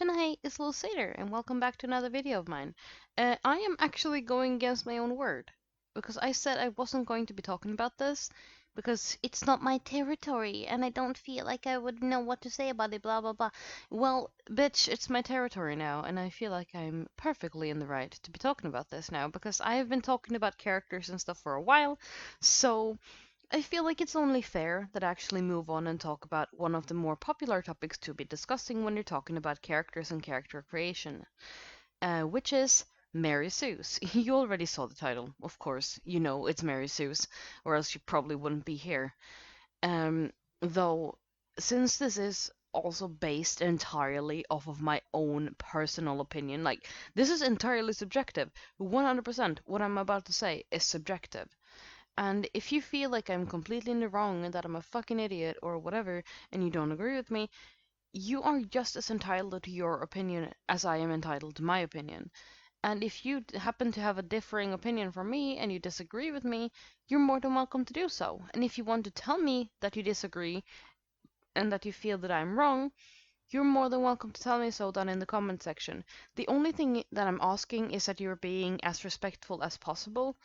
Hey, it's Lil Sater, and welcome back to another video of mine. I am actually going against my own word, because I said I wasn't going to be talking about this, because it's not my territory, and I don't feel like I would know what to say about it, blah blah blah. Well, bitch, it's my territory now, and I feel like I'm perfectly in the right to be talking about this now, because I have been talking about characters and stuff for a while, so I feel like it's only fair that I actually move on and talk about one of the more popular topics to be discussing when you're talking about characters and character creation, which is Mary Sue's. You already saw the title, of course. You know it's Mary Sue's, or else you probably wouldn't be here. Though, since this is also based entirely off of my own personal opinion, like, this is entirely subjective. 100% what I'm about to say is subjective. And if you feel like I'm completely in the wrong and that I'm a fucking idiot or whatever, and you don't agree with me, you are just as entitled to your opinion as I am entitled to my opinion. And if you happen to have a differing opinion from me and you disagree with me, you're more than welcome to do so. And if you want to tell me that you disagree and that you feel that I'm wrong, you're more than welcome to tell me so down in the comment section. The only thing that I'm asking is that you're being as respectful as possible.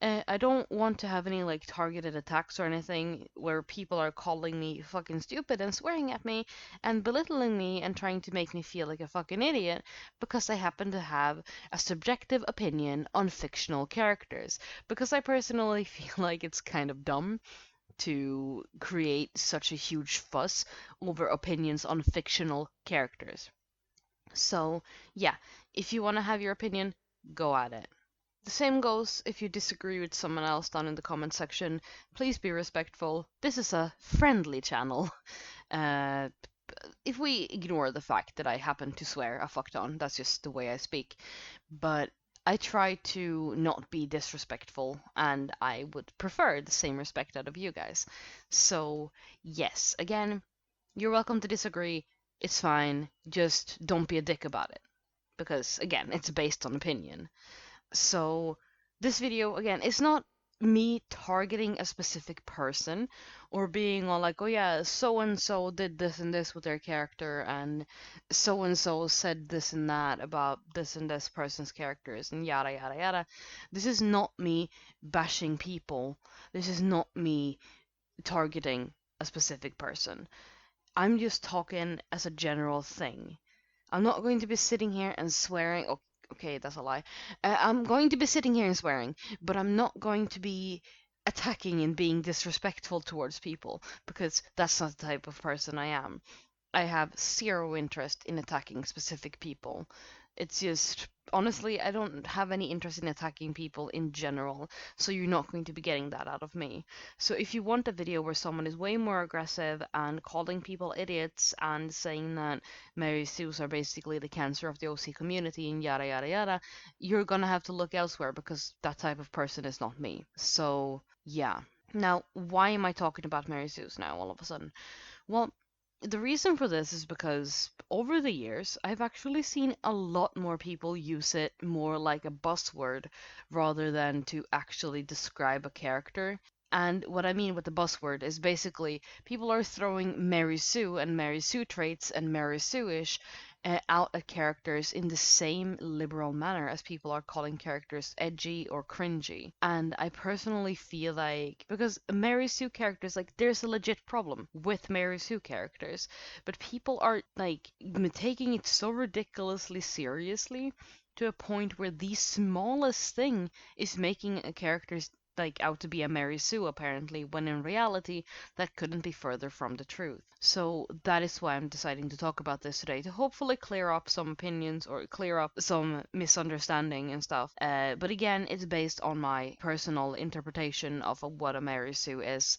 I don't want to have any like targeted attacks or anything where people are calling me fucking stupid and swearing at me and belittling me and trying to make me feel like a fucking idiot because I happen to have a subjective opinion on fictional characters. Because I personally feel like it's kind of dumb to create such a huge fuss over opinions on fictional characters. So, yeah, if you want to have your opinion, go at it. The same goes if you disagree with someone else down in the comment section. Please be respectful. This is a friendly channel. Uh, if we ignore the fact that I happen to swear a fuck ton, that's just the way I speak. But I try to not be disrespectful, and I would prefer the same respect out of you guys. So, yes, again, you're welcome to disagree. It's fine. Just don't be a dick about it. Because, again, it's based on opinion. So, this video, again, is not me targeting a specific person or being all like, oh yeah, so and so did this and this with their character, and so said this and that about this and this person's characters, and yada yada yada. This is not me bashing people. This is not me targeting a specific person. I'm just talking as a general thing. I'm not going to be sitting here and swearing. Oh, okay, that's a lie. I'm going to be sitting here and swearing, but I'm not going to be attacking and being disrespectful towards people because that's not the type of person I am. I have zero interest in attacking specific people. It's just, honestly, I don't have any interest in attacking people in general, so you're not going to be getting that out of me. So if you want a video where someone is way more aggressive and calling people idiots and saying that Mary Sues are basically the cancer of the OC community and yada yada yada, you're gonna have to look elsewhere because that type of person is not me. So, yeah. Now, why am I talking about Mary Sue's now all of a sudden? Well, the reason for this is because over the years, I've actually seen a lot more people use it more like a buzzword rather than to actually describe a character. And what I mean with the buzzword is basically people are throwing Mary Sue and Mary Sue traits and Mary Sue-ish out at characters in the same liberal manner as people are calling characters edgy or cringy. And I personally feel like, because Mary Sue characters, like, there's a legit problem with Mary Sue characters, but people are, like, taking it so ridiculously seriously to a point where the smallest thing is making a character's like out to be a Mary Sue apparently, when in reality that couldn't be further from the truth. So that is why I'm deciding to talk about this today, to hopefully clear up some opinions or clear up some misunderstanding and stuff. But again, it's based on my personal interpretation of what a Mary Sue is,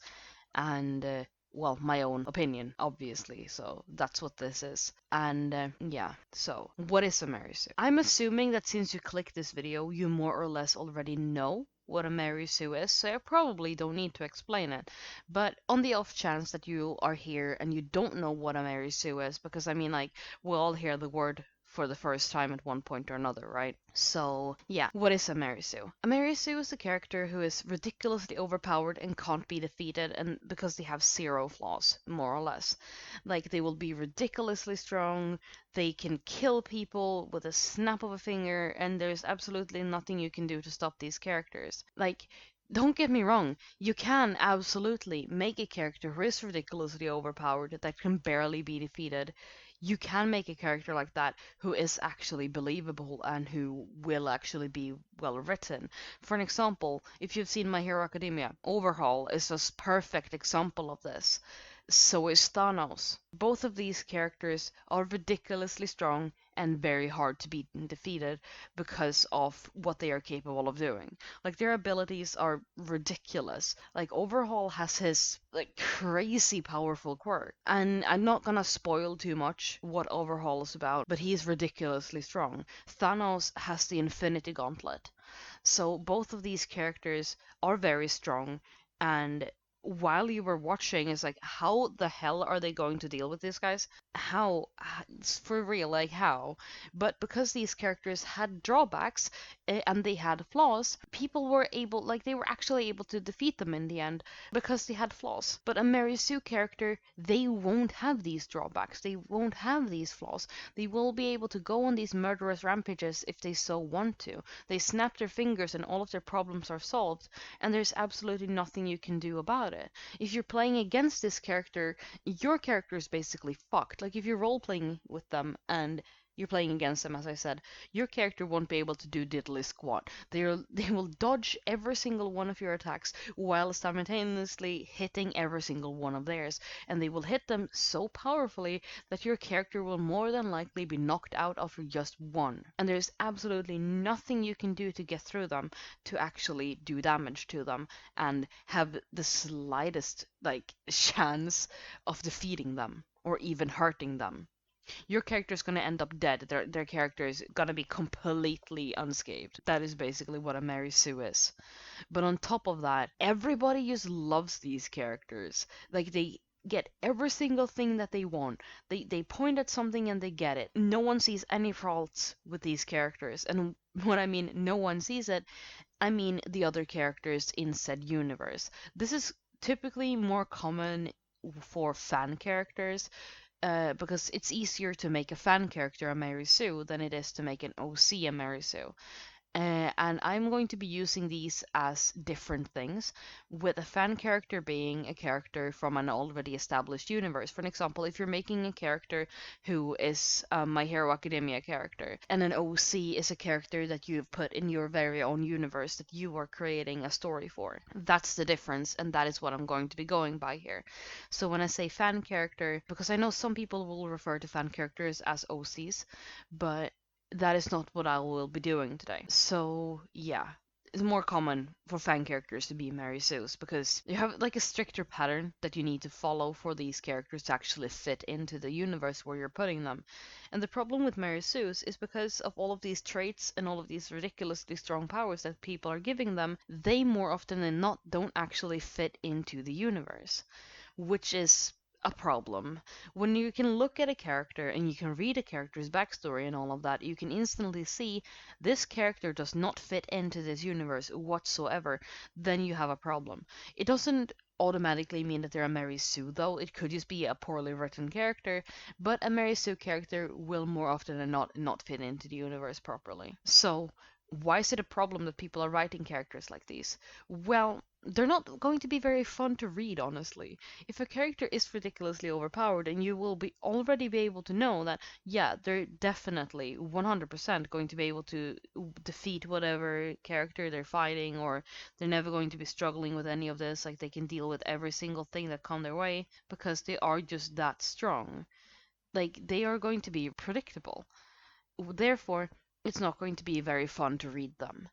and well, my own opinion, obviously. So that's what this is. And yeah, so what is a Mary Sue? I'm assuming that since you clicked this video, you more or less already know what a Mary Sue is, so I probably don't need to explain it. But on the off chance that you are here and you don't know what a Mary Sue is, because I mean, like, we all hear the word for the first time at one point or another, right? So, yeah, what is a Marisu? A Marisu is a character who is ridiculously overpowered and can't be defeated, and because they have zero flaws, more or less. Like, they will be ridiculously strong, they can kill people with a snap of a finger, and there's absolutely nothing you can do to stop these characters. Like, don't get me wrong, you can absolutely make a character who is ridiculously overpowered that can barely be defeated. You can make a character like that who is actually believable and who will actually be well written. For an example, if you've seen My Hero Academia, Overhaul is a perfect example of this. So is Thanos. Both of these characters are ridiculously strong and very hard to be defeated because of what they are capable of doing. Like, their abilities are ridiculous. Like, Overhaul has his like crazy powerful quirk. And I'm not gonna spoil too much what Overhaul is about, but he's ridiculously strong. Thanos has the Infinity Gauntlet. So both of these characters are very strong, and while you were watching, it's like, how the hell are they going to deal with these guys? How? For real, like how? But because these characters had drawbacks and they had flaws, people were able, like, they were actually able to defeat them in the end because they had flaws. But a Mary Sue character, they won't have these drawbacks, they won't have these flaws. They will be able to go on these murderous rampages if they so want to. They snap their fingers and all of their problems are solved, and there's absolutely nothing you can do about it. If you're playing against this character, your character is basically fucked. Like, if you're role playing with them and you're playing against them, as I said, your character won't be able to do diddly squat. They will dodge every single one of your attacks while simultaneously hitting every single one of theirs, and they will hit them so powerfully that your character will more than likely be knocked out after just one. And there's absolutely nothing you can do to get through them to actually do damage to them and have the slightest like chance of defeating them or even hurting them. Your character is going to end up dead. Their character is going to be completely unscathed. That is basically what a Mary Sue is. But on top of that, everybody just loves these characters. Like, they get every single thing that they want. They point at something and they get it. No one sees any faults with these characters. And when I mean no one sees it, I mean the other characters in said universe. This is typically more common for fan characters, because it's easier to make a fan character a Mary Sue than it is to make an OC a Mary Sue. And I'm going to be using these as different things, with a fan character being a character from an already established universe. For example, if you're making a character who is a My Hero Academia character, and an OC is a character that you've put in your very own universe that you are creating a story for. That's the difference, and that is what I'm going to be going by here. So when I say fan character, because I know some people will refer to fan characters as OCs, but that is not what I will be doing today. So, yeah. It's more common for fan characters to be Mary Sue's because you have like a stricter pattern that you need to follow for these characters to actually fit into the universe where you're putting them. And the problem with Mary Sue's is because of all of these traits and all of these ridiculously strong powers that people are giving them, they more often than not don't actually fit into the universe, which is a problem. When you can look at a character and you can read a character's backstory and all of that, you can instantly see this character does not fit into this universe whatsoever, then you have a problem. It doesn't automatically mean that they're a Mary Sue, though. It could just be a poorly written character, but a Mary Sue character will more often than not fit into the universe properly. So, why is it a problem that people are writing characters like these? Well, they're not going to be very fun to read, honestly. If a character is ridiculously overpowered, and you will be already be able to know that, yeah, they're definitely 100% going to be able to defeat whatever character they're fighting, or they're never going to be struggling with any of this, like they can deal with every single thing that come their way, because they are just that strong. Like, they are going to be predictable. Therefore, it's not going to be very fun to read them.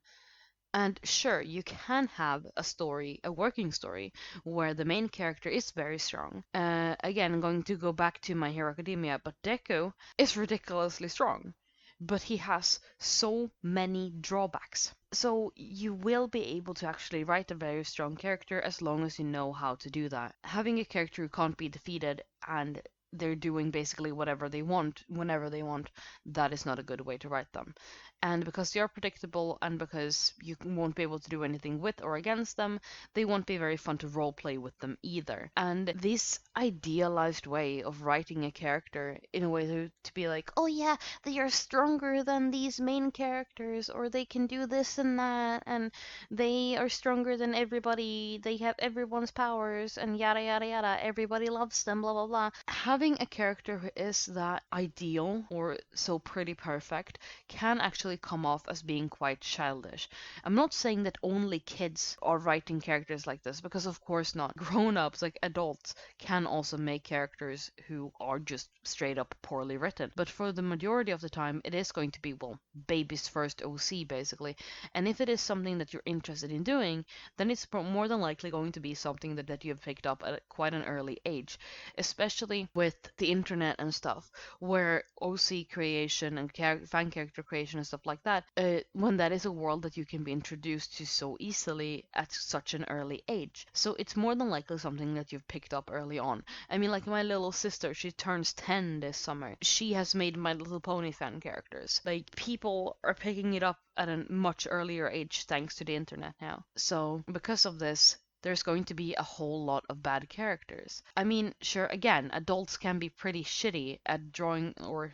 And sure, you can have a story, a working story, where the main character is very strong. Again, I'm going to go back to My Hero Academia, but Deku is ridiculously strong. But he has so many drawbacks. So you will be able to actually write a very strong character as long as you know how to do that. Having a character who can't be defeated and they're doing basically whatever they want whenever they want, that is not a good way to write them. And because they are predictable and because you won't be able to do anything with or against them, they won't be very fun to roleplay with them either. And this idealized way of writing a character in a way to be like, oh yeah, they are stronger than these main characters, or they can do this and that, and they are stronger than everybody, they have everyone's powers, and yada yada yada, everybody loves them, blah blah blah. Having a character who is that ideal or so pretty perfect can actually come off as being quite childish. I'm not saying that only kids are writing characters like this, because of course not. Grown-ups, like adults, can also make characters who are just straight up poorly written. But for the majority of the time, it is going to be, well, baby's first OC, basically. And if it is something that you're interested in doing, then it's more than likely going to be something that you have picked up at quite an early age, especially with the internet and stuff, where OC creation and fan character creation and stuff like that, when that is a world that you can be introduced to so easily at such an early age. So it's more than likely something that you've picked up early on. I mean, like my little sister, she turns 10 this summer. She has made My Little Pony fan characters. Like, people are picking it up at a much earlier age thanks to the internet now. So because of this, there's going to be a whole lot of bad characters. I mean, sure, again, adults can be pretty shitty at drawing or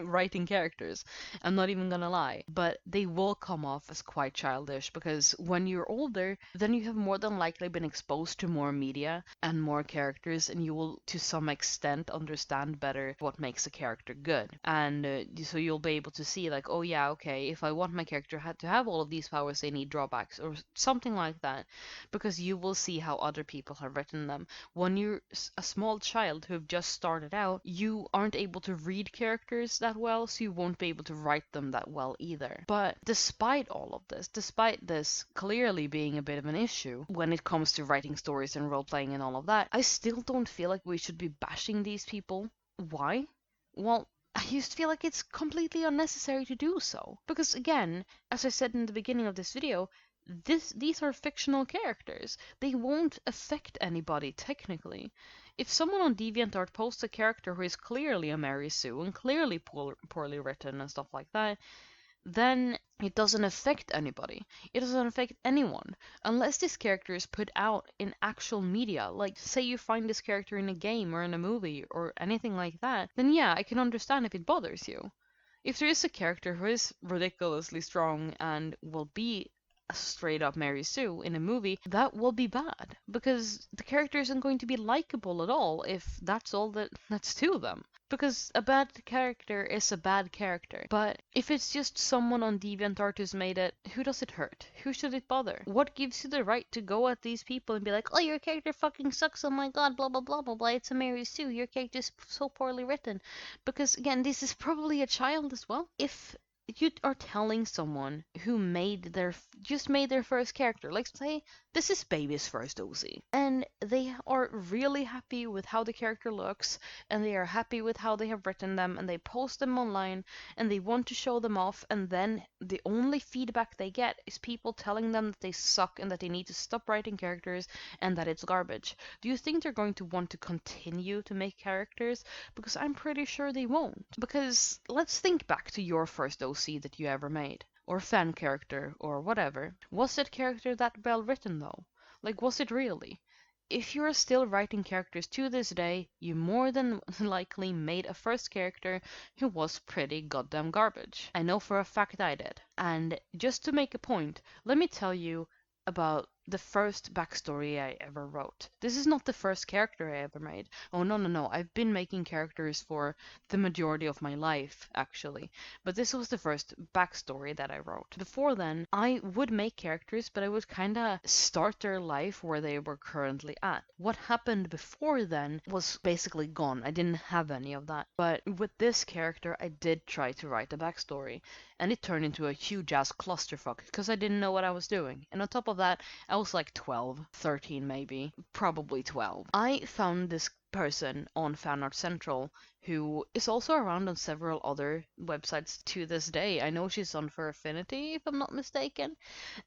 writing characters. I'm not even gonna lie. But they will come off as quite childish because when you're older, then you have more than likely been exposed to more media and more characters, and you will, to some extent, understand better what makes a character good. And so you'll be able to see, like, oh yeah, okay, if I want my character to have all of these powers, they need drawbacks or something like that. Because you will see how other people have written them. When you're a small child who have just started out, you aren't able to read characters that well, so you won't be able to write them that well either. But despite all of this, despite this clearly being a bit of an issue when it comes to writing stories and role playing and all of that, I still don't feel like we should be bashing these people. Why? Well, I just feel like it's completely unnecessary to do so. Because again, as I said in the beginning of this video, these are fictional characters. They won't affect anybody technically. If someone on DeviantArt posts a character who is clearly a Mary Sue and clearly poorly written and stuff like that, then it doesn't affect anybody. It doesn't affect anyone. Unless this character is put out in actual media, like say you find this character in a game or in a movie or anything like that, then yeah, I can understand if it bothers you. If there is a character who is ridiculously strong and will be a straight up Mary Sue in a movie, that will be bad because the character isn't going to be likable at all if that's all that's to them. Because a bad character is a bad character. But if it's just someone on DeviantArt who's made it, who does it hurt? Who should it bother? What gives you the right to go at these people and be like, oh, your character fucking sucks, oh my god, blah blah blah blah blah, it's a Mary Sue, your character's so poorly written. Because again, this is probably a child as well. If you are telling someone who just made their first character, like say this is baby's first OC, and they are really happy with how the character looks, and they are happy with how they have written them, and they post them online, and they want to show them off, and then the only feedback they get is people telling them that they suck and that they need to stop writing characters and that it's garbage. Do you think they're going to want to continue to make characters? Because I'm pretty sure they won't. Because let's think back to your first OC that you ever made, or fan character, or whatever. Was that character that well written though? Like, was it really? If you're still writing characters to this day, you more than likely made a first character who was pretty goddamn garbage. I know for a fact I did. And just to make a point, let me tell you about the first backstory I ever wrote. This is not the first character I ever made. Oh, no, no, no. I've been making characters for the majority of my life, actually. But this was the first backstory that I wrote. Before then, I would make characters, but I would kind of start their life where they were currently at. What happened before then was basically gone. I didn't have any of that. But with this character, I did try to write a backstory. And it turned into a huge ass clusterfuck because I didn't know what I was doing. And on top of that, I was like 12, 13 maybe, probably 12. I found this person on Fan Art Central who is also around on several other websites to this day. I know she's on for Affinity, if I'm not mistaken.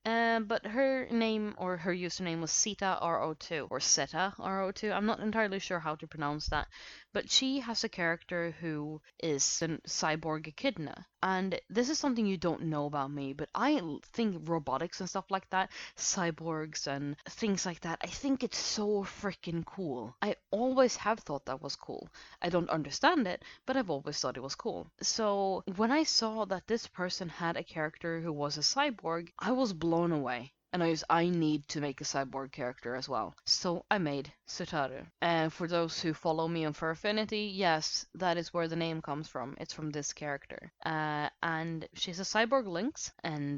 But her name or her username was Seta RO2 or Seta RO2. I'm not entirely sure how to pronounce that. But she has a character who is a cyborg echidna. And this is something you don't know about me, but I think robotics and stuff like that, cyborgs and things like that, I think it's so freaking cool. I always have thought that was cool. I don't understand it, but I've always thought it was cool. So when I saw that this person had a character who was a cyborg, I was blown away. And I need to make a cyborg character as well. So I made Sutaru. And for those who follow me on Fur Affinity, yes, that is where the name comes from. It's from this character. And she's a cyborg lynx, and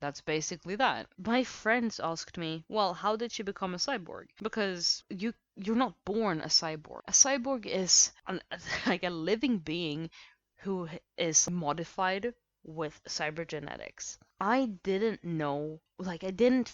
that's basically that. My friends asked me, well, how did she become a cyborg? Because you're not born a cyborg. A cyborg is like a living being who is modified with cybergenetics. I didn't know, like, I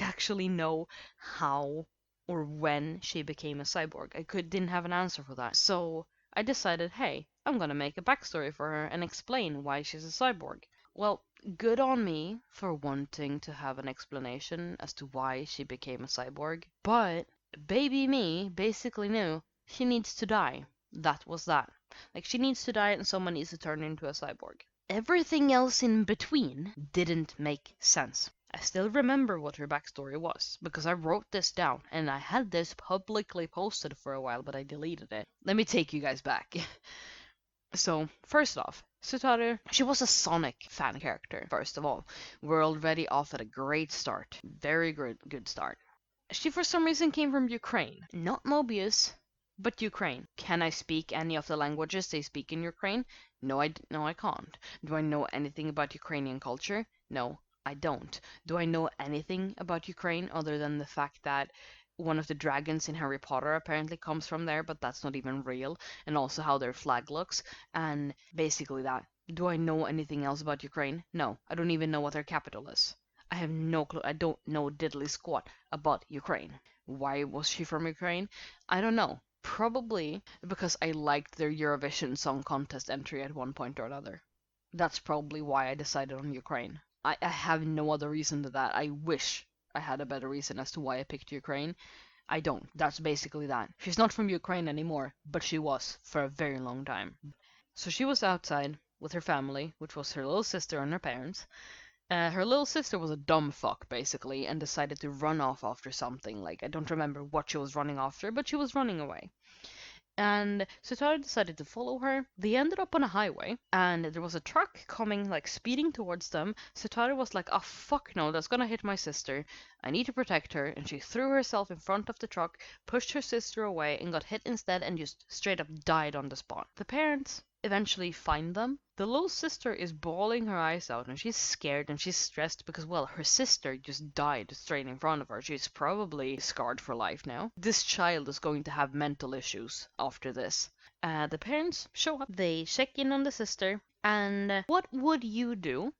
actually know how or when she became a cyborg. Didn't have an answer for that. So I decided, hey, I'm gonna make a backstory for her and explain why she's a cyborg. Well, good on me for wanting to have an explanation as to why she became a cyborg, but baby me basically knew she needs to die. That was that. Like, she needs to die and someone needs to turn her into a cyborg. Everything else in between didn't make sense. I still remember what her backstory was, because I wrote this down, and I had this publicly posted for a while, but I deleted it. Let me take you guys back. So, first off, Sutaru, she was a Sonic fan character, first of all. We're already off at a great start. Very good start. She for some reason came from Ukraine. Not Mobius, but Ukraine. Can I speak any of the languages they speak in Ukraine? No, I can't. Do I know anything about Ukrainian culture? No, I don't. Do I know anything about Ukraine other than the fact that one of the dragons in Harry Potter apparently comes from there, but that's not even real, and also how their flag looks, and basically that. Do I know anything else about Ukraine? No, I don't even know what their capital is. I have no clue. I don't know diddly squat about Ukraine. Why was she from Ukraine? I don't know. Probably because I liked their Eurovision Song Contest entry at one point or another. That's probably why I decided on Ukraine. I have no other reason to that. I wish I had a better reason as to why I picked Ukraine. I don't. That's basically that. She's not from Ukraine anymore, but she was for a very long time. So she was outside with her family, which was her little sister and her parents. Her little sister was a dumb fuck, basically, and decided to run off after something. Like, I don't remember what she was running after, but she was running away. And Sutari decided to follow her. They ended up on a highway, and there was a truck coming, like, speeding towards them. Sutari was like, oh, fuck no, that's gonna hit my sister. I need to protect her. And she threw herself in front of the truck, pushed her sister away, and got hit instead and just straight up died on the spot. The parents eventually find them. The little sister is bawling her eyes out, and she's scared and she's stressed because, well, her sister just died straight in front of her. She's probably scarred for life now. This child is going to have mental issues after this. The parents show up, they check in on the sister, and what would you do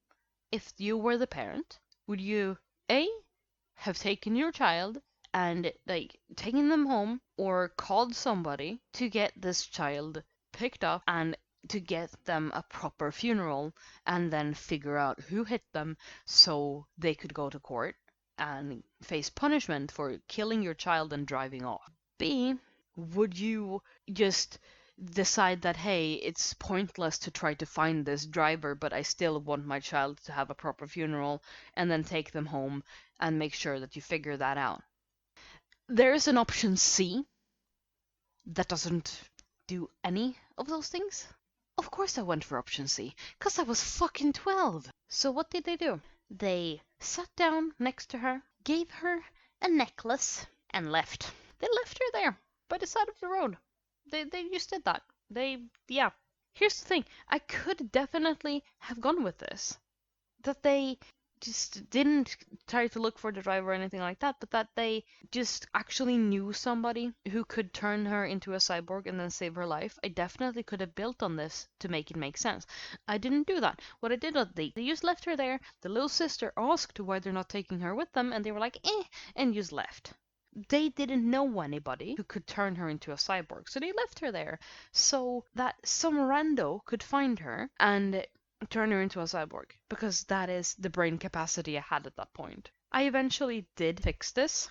if you were the parent? Would you, A, have taken your child and, like, taken them home, or called somebody to get this child picked up and to get them a proper funeral, and then figure out who hit them so they could go to court and face punishment for killing your child and driving off? B, would you just decide that, hey, it's pointless to try to find this driver, but I still want my child to have a proper funeral, and then take them home and make sure that you figure that out? There is an option C that doesn't do any of those things. Of course I went for option C, because I was fucking 12. So what did they do? They sat down next to her, gave her a necklace, and left. They left her there, by the side of the road. They just did that. Yeah. Here's the thing, I could definitely have gone with this. That they just didn't try to look for the driver or anything like that, but that they just actually knew somebody who could turn her into a cyborg and then save her life. I definitely could have built on this to make it make sense. I didn't do that. What I did was they just left her there. The little sister asked why they're not taking her with them, and they were like, and just left. they didn't know anybody who could turn her into a cyborg, so they left her there so that some rando could find her and turn her into a cyborg, because that is the brain capacity I had at that point. I eventually did fix this.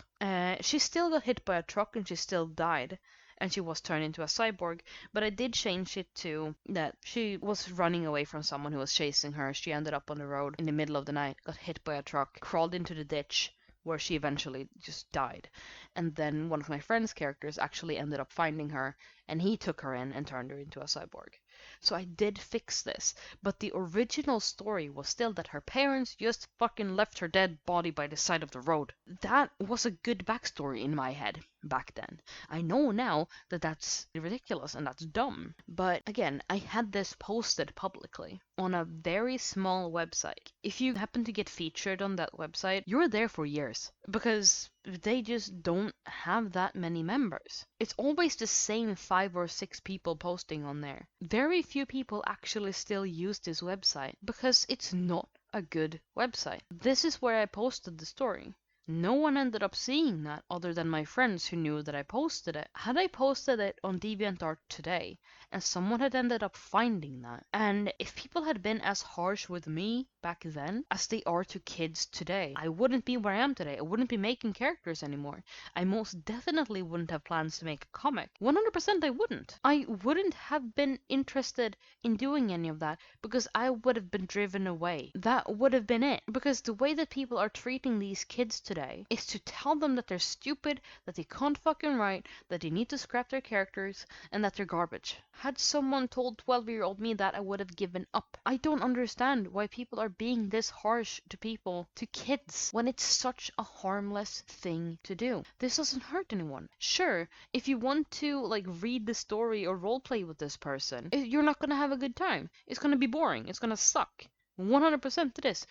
She still got hit by a truck and she still died, and she was turned into a cyborg, but I did change it to that she was running away from someone who was chasing her. She ended up on the road in the middle of the night, got hit by a truck, crawled into the ditch, where she eventually just died. And then one of my friend's characters actually ended up finding her, and he took her in and turned her into a cyborg. So I did fix this, but the original story was still that her parents just fucking left her dead body by the side of the road. That was a good backstory in my head back then. I know now that that's ridiculous and that's dumb. But again, I had this posted publicly on a very small website. If you happen to get featured on that website, you're there for years because they just don't have that many members. It's always the same 5 or 6 people posting on there. Very few people actually still use this website because it's not a good website. This is where I posted the story. No one ended up seeing that other than my friends who knew that I posted it. Had I posted it on DeviantArt today, and someone had ended up finding that, and if people had been as harsh with me back then as they are to kids today, I wouldn't be where I am today. I wouldn't be making characters anymore. I most definitely wouldn't have plans to make a comic. 100% I wouldn't. I wouldn't have been interested in doing any of that because I would have been driven away. That would have been it. Because the way that people are treating these kids today is to tell them that they're stupid, that they can't fucking write, that they need to scrap their characters, and that they're garbage. Had someone told 12-year-old me that, I would have given up. I don't understand why people are being this harsh to people, to kids, when it's such a harmless thing to do. This doesn't hurt anyone. Sure, if you want to like read the story or roleplay with this person, you're not gonna have a good time. It's gonna be boring. It's gonna suck. 100% it is.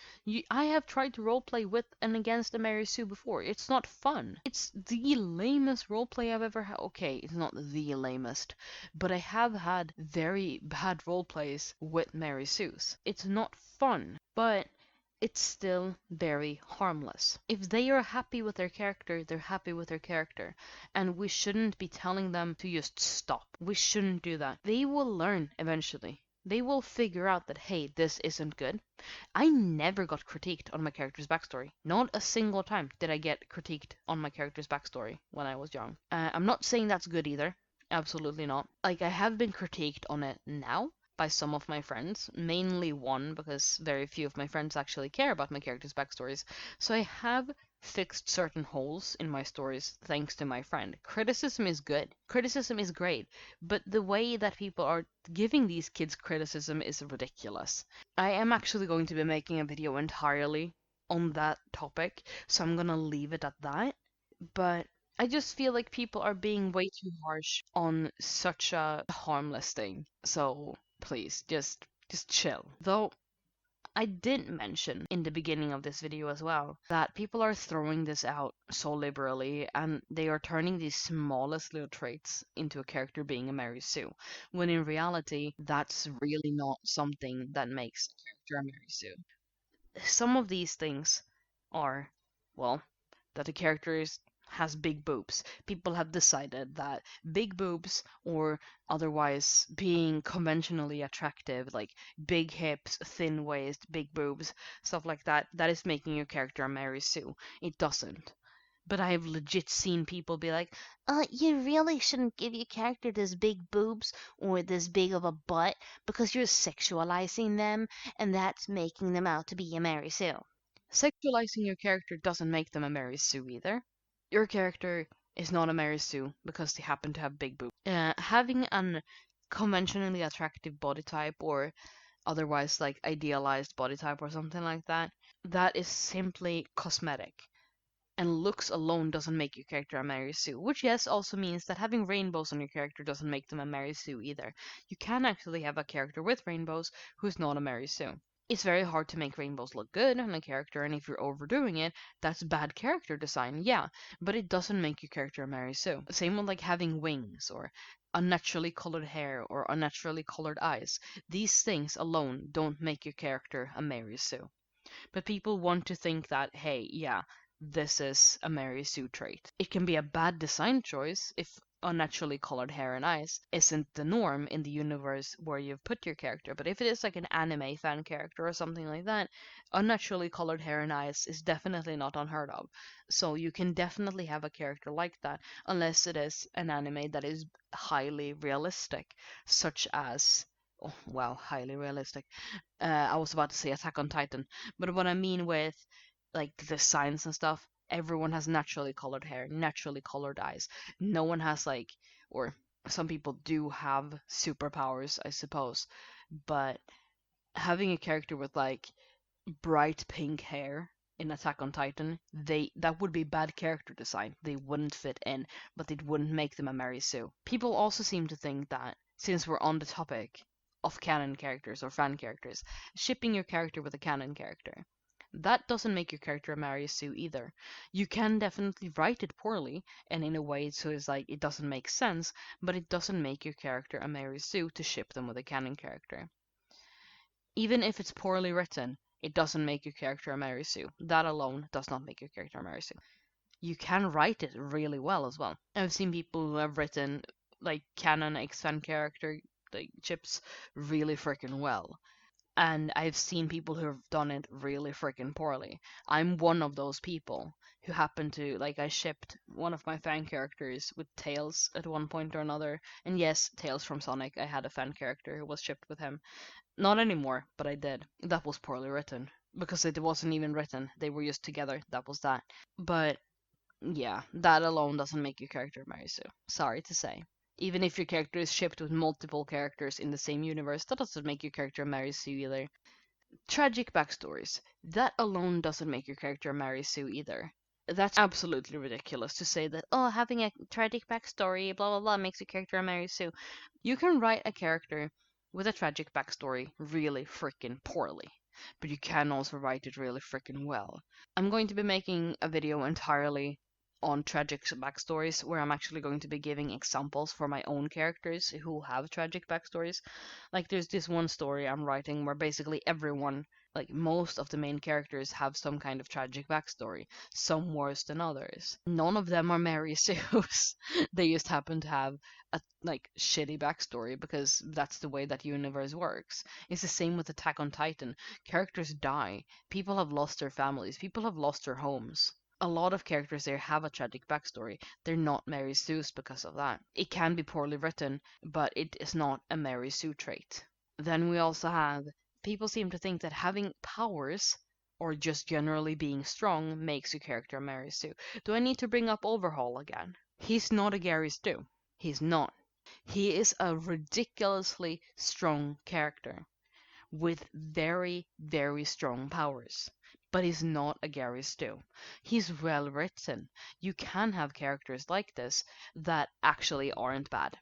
I have tried to roleplay with and against a Mary Sue before. It's not fun. It's the lamest roleplay I've ever had. Okay, it's not the lamest, but I have had very bad roleplays with Mary Sue's. It's not fun, but it's still very harmless. If they are happy with their character, they're happy with their character. And we shouldn't be telling them to just stop. We shouldn't do that. They will learn eventually. They will figure out that, hey, this isn't good. I never got critiqued on my character's backstory. Not a single time did I get critiqued on my character's backstory when I was young. I'm not saying that's good either. Absolutely not. Like, I have been critiqued on it now by some of my friends, mainly one, because very few of my friends actually care about my character's backstories. So I have fixed certain holes in my stories thanks to my friend. Criticism is good. Criticism is great, but the way that people are giving these kids criticism is ridiculous. I am actually going to be making a video entirely on that topic, so I'm gonna leave it at that. But I just feel like people are being way too harsh on such a harmless thing. So please, just chill. Though I did mention in the beginning of this video as well that people are throwing this out so liberally and they are turning these smallest little traits into a character being a Mary Sue, when in reality, that's really not something that makes a character a Mary Sue. Some of these things are, well, that the character has big boobs. People have decided that big boobs or otherwise being conventionally attractive, like big hips, thin waist, big boobs, stuff like that, that is making your character a Mary Sue. It doesn't. But I have legit seen people be like, you really shouldn't give your character this big boobs or this big of a butt because you're sexualizing them and that's making them out to be a Mary Sue. Sexualizing your character doesn't make them a Mary Sue either. Your character is not a Mary Sue because they happen to have big boobs. Having an conventionally attractive body type or otherwise like idealized body type or something like that, that is simply cosmetic. And looks alone doesn't make your character a Mary Sue, which yes also means that having rainbows on your character doesn't make them a Mary Sue either. You can actually have a character with rainbows who's not a Mary Sue. It's very hard to make rainbows look good on a character, and if you're overdoing it, that's bad character design, yeah, but it doesn't make your character a Mary Sue. Same with like having wings, or unnaturally colored hair, or unnaturally colored eyes. These things alone don't make your character a Mary Sue. But people want to think that, hey, yeah, this is a Mary Sue trait. It can be a bad design choice if unnaturally colored hair and eyes isn't the norm in the universe where you've put your character. But if it is like an anime fan character or something like that, unnaturally colored hair and eyes is definitely not unheard of. So you can definitely have a character like that, unless it is an anime that is highly realistic, such as, oh, well, highly realistic. I was about to say Attack on Titan, but what I mean with like the designs and stuff, everyone has naturally colored hair, naturally colored eyes. No one has like, or some people do have superpowers, I suppose, but having a character with like bright pink hair in Attack on Titan, that would be bad character design. They wouldn't fit in, but it wouldn't make them a Mary Sue. People also seem to think that since we're on the topic of canon characters or fan characters, shipping your character with a canon character. That doesn't make your character a Mary Sue either. You can definitely write it poorly and in a way so it's like it doesn't make sense, but it doesn't make your character a Mary Sue to ship them with a canon character. Even if it's poorly written, it doesn't make your character a Mary Sue. That alone does not make your character a Mary Sue. You can write it really well as well. I've seen people who have written like canon X-Fan character like chips really freaking well. And I've seen people who have done it really freaking poorly. I'm one of those people who happened to, like, I shipped one of my fan characters with Tails at one point or another. And yes, Tails from Sonic, I had a fan character who was shipped with him. Not anymore, but I did. That was poorly written. Because it wasn't even written. They were just together. That was that. But yeah, that alone doesn't make your character Mary Sue. Sorry to say. Even if your character is shipped with multiple characters in the same universe, that doesn't make your character Mary Sue either. Tragic backstories. That alone doesn't make your character Mary Sue either. That's absolutely ridiculous to say that, oh, having a tragic backstory, blah blah blah, makes your character a Mary Sue. You can write a character with a tragic backstory really freaking poorly, but you can also write it really freaking well. I'm going to be making a video entirely on tragic backstories where I'm actually going to be giving examples for my own characters who have tragic backstories. Like there's this one story I'm writing where basically everyone, like most of the main characters, have some kind of tragic backstory, some worse than others. None of them are Mary Sue's. They just happen to have a like shitty backstory because that's the way that universe works. It's the same with Attack on Titan. Characters die. People have lost their families. People have lost their homes. A lot of characters there have a tragic backstory. They're not Mary Sue's because of that. It can be poorly written, but it is not a Mary Sue trait. Then we also have people seem to think that having powers or just generally being strong makes your character a Mary Sue. Do I need to bring up Overhaul again? He's not a Gary Stu. He's not. He is a ridiculously strong character with very, very strong powers. But he's not a Gary Stu. He's well written. You can have characters like this that actually aren't bad.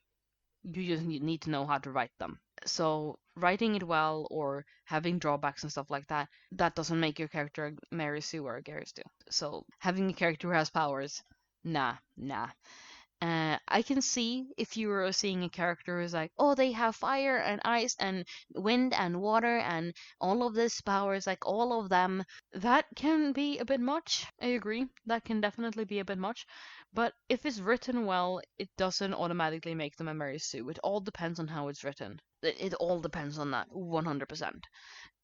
You just need to know how to write them. So writing it well or having drawbacks and stuff like that, that doesn't make your character a Mary Sue or a Gary Stu. So having a character who has powers, nah. I can see if you were seeing a character who's like, oh, they have fire and ice and wind and water and all of this powers, like all of them. That can be a bit much. I agree. That can definitely be a bit much. But if it's written well, it doesn't automatically make them a Mary Sue. It all depends on how it's written. It all depends on that, 100%.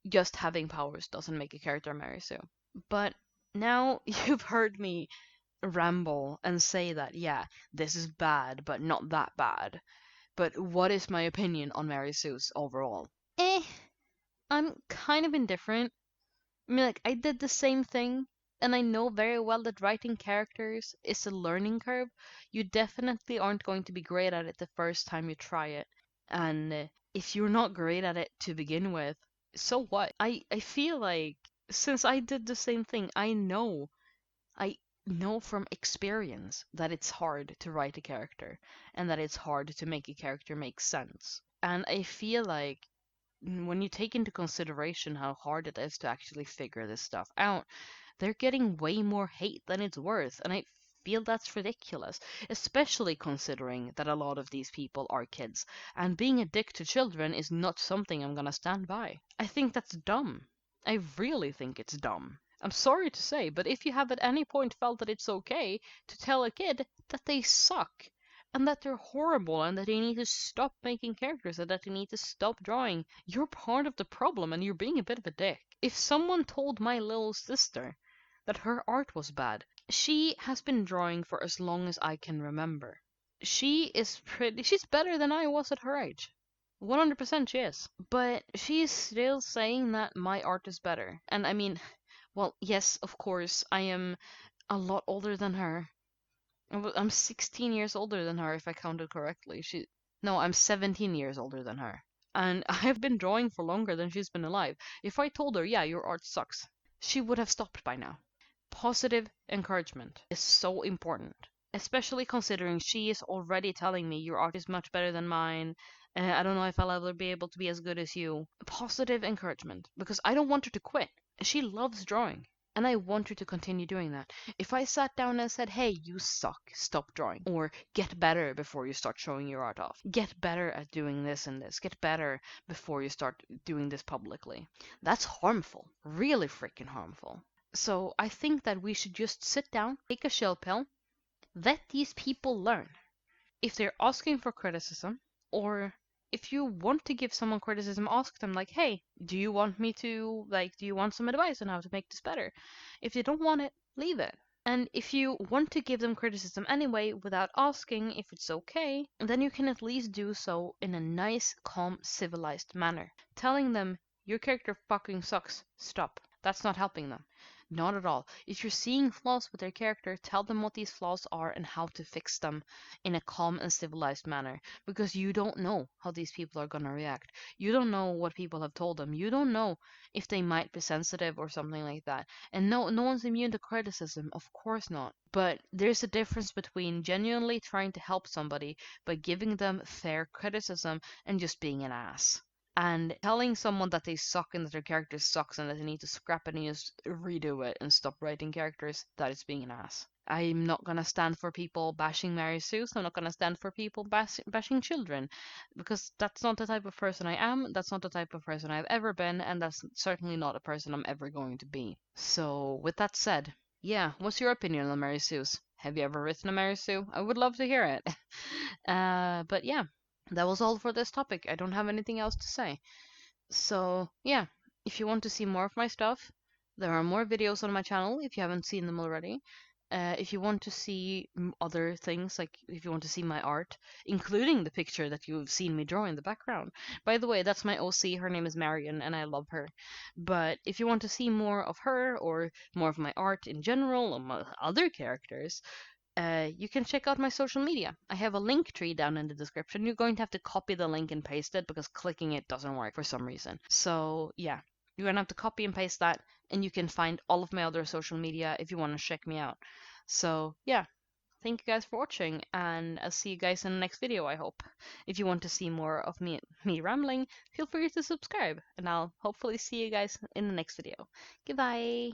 Just having powers doesn't make a character a Mary Sue. But now you've heard me ramble and say that, yeah, this is bad, but not that bad. But what is my opinion on Mary Sue's overall? I'm kind of indifferent. I mean, like, I did the same thing, and I know very well that writing characters is a learning curve. You definitely aren't going to be great at it the first time you try it. And if you're not great at it to begin with, so what? I feel like since I did the same thing, I know from experience that it's hard to write a character and that it's hard to make a character make sense. And I feel like when you take into consideration how hard it is to actually figure this stuff out, they're getting way more hate than it's worth. And I feel that's ridiculous, especially considering that a lot of these people are kids. And being a dick to children is not something I'm gonna stand by. I think that's dumb. I really think it's dumb. I'm sorry to say, but if you have at any point felt that it's okay to tell a kid that they suck and that they're horrible and that they need to stop making characters and that they need to stop drawing, you're part of the problem and you're being a bit of a dick. If someone told my little sister that her art was bad, she has been drawing for as long as I can remember. She's better than I was at her age. 100% she is. But she's still saying that my art is better. And I mean, well, yes, of course, I am a lot older than her. I'm 16 years older than her, if I counted correctly. No, I'm 17 years older than her. And I've been drawing for longer than she's been alive. If I told her, yeah, your art sucks, she would have stopped by now. Positive encouragement is so important, especially considering she is already telling me your art is much better than mine. I don't know if I'll ever be able to be as good as you. Positive encouragement, because I don't want her to quit. She loves drawing, and I want her to continue doing that. If I sat down and said, hey, you suck, stop drawing, or get better before you start showing your art off, get better at doing this and this, get better before you start doing this publicly, that's harmful, really freaking harmful. So I think that we should just sit down, take a chill pill, let these people learn. If they're asking for criticism, or if you want to give someone criticism, ask them like, hey, do you want me to, do you want some advice on how to make this better? If they don't want it, leave it. And if you want to give them criticism anyway without asking if it's okay, then you can at least do so in a nice, calm, civilized manner. Telling them, your character fucking sucks, stop. That's not helping them. Not at all. If you're seeing flaws with their character, tell them what these flaws are and how to fix them in a calm and civilized manner. Because you don't know how these people are gonna react. You don't know what people have told them. You don't know if they might be sensitive or something like that. And no one's immune to criticism, of course not. But there's a difference between genuinely trying to help somebody by giving them fair criticism and just being an ass. And telling someone that they suck and that their character sucks and that they need to scrap it and just redo it and stop writing characters, that is being an ass. I'm not gonna stand for people bashing Mary Sue's. I'm not gonna stand for people bashing children, because that's not the type of person I am. That's not the type of person I've ever been, and that's certainly not a person I'm ever going to be. So, with that said, yeah, what's your opinion on Mary Sue's? Have you ever written a Mary Sue? I would love to hear it. But yeah, that was all for this topic. I don't have anything else to say. So, yeah, if you want to see more of my stuff, there are more videos on my channel if you haven't seen them already. If you want to see other things, like if you want to see my art, including the picture that you've seen me draw in the background. By the way, that's my OC. Her name is Marion, and I love her. But if you want to see more of her or more of my art in general or my other characters, you can check out my social media. I have a link tree down in the description. You're going to have to copy the link and paste it because clicking it doesn't work for some reason. So, yeah, you're going to have to copy and paste that, and you can find all of my other social media if you want to check me out. So, yeah, thank you guys for watching, and I'll see you guys in the next video, I hope. If you want to see more of me rambling, feel free to subscribe, and I'll hopefully see you guys in the next video. Goodbye!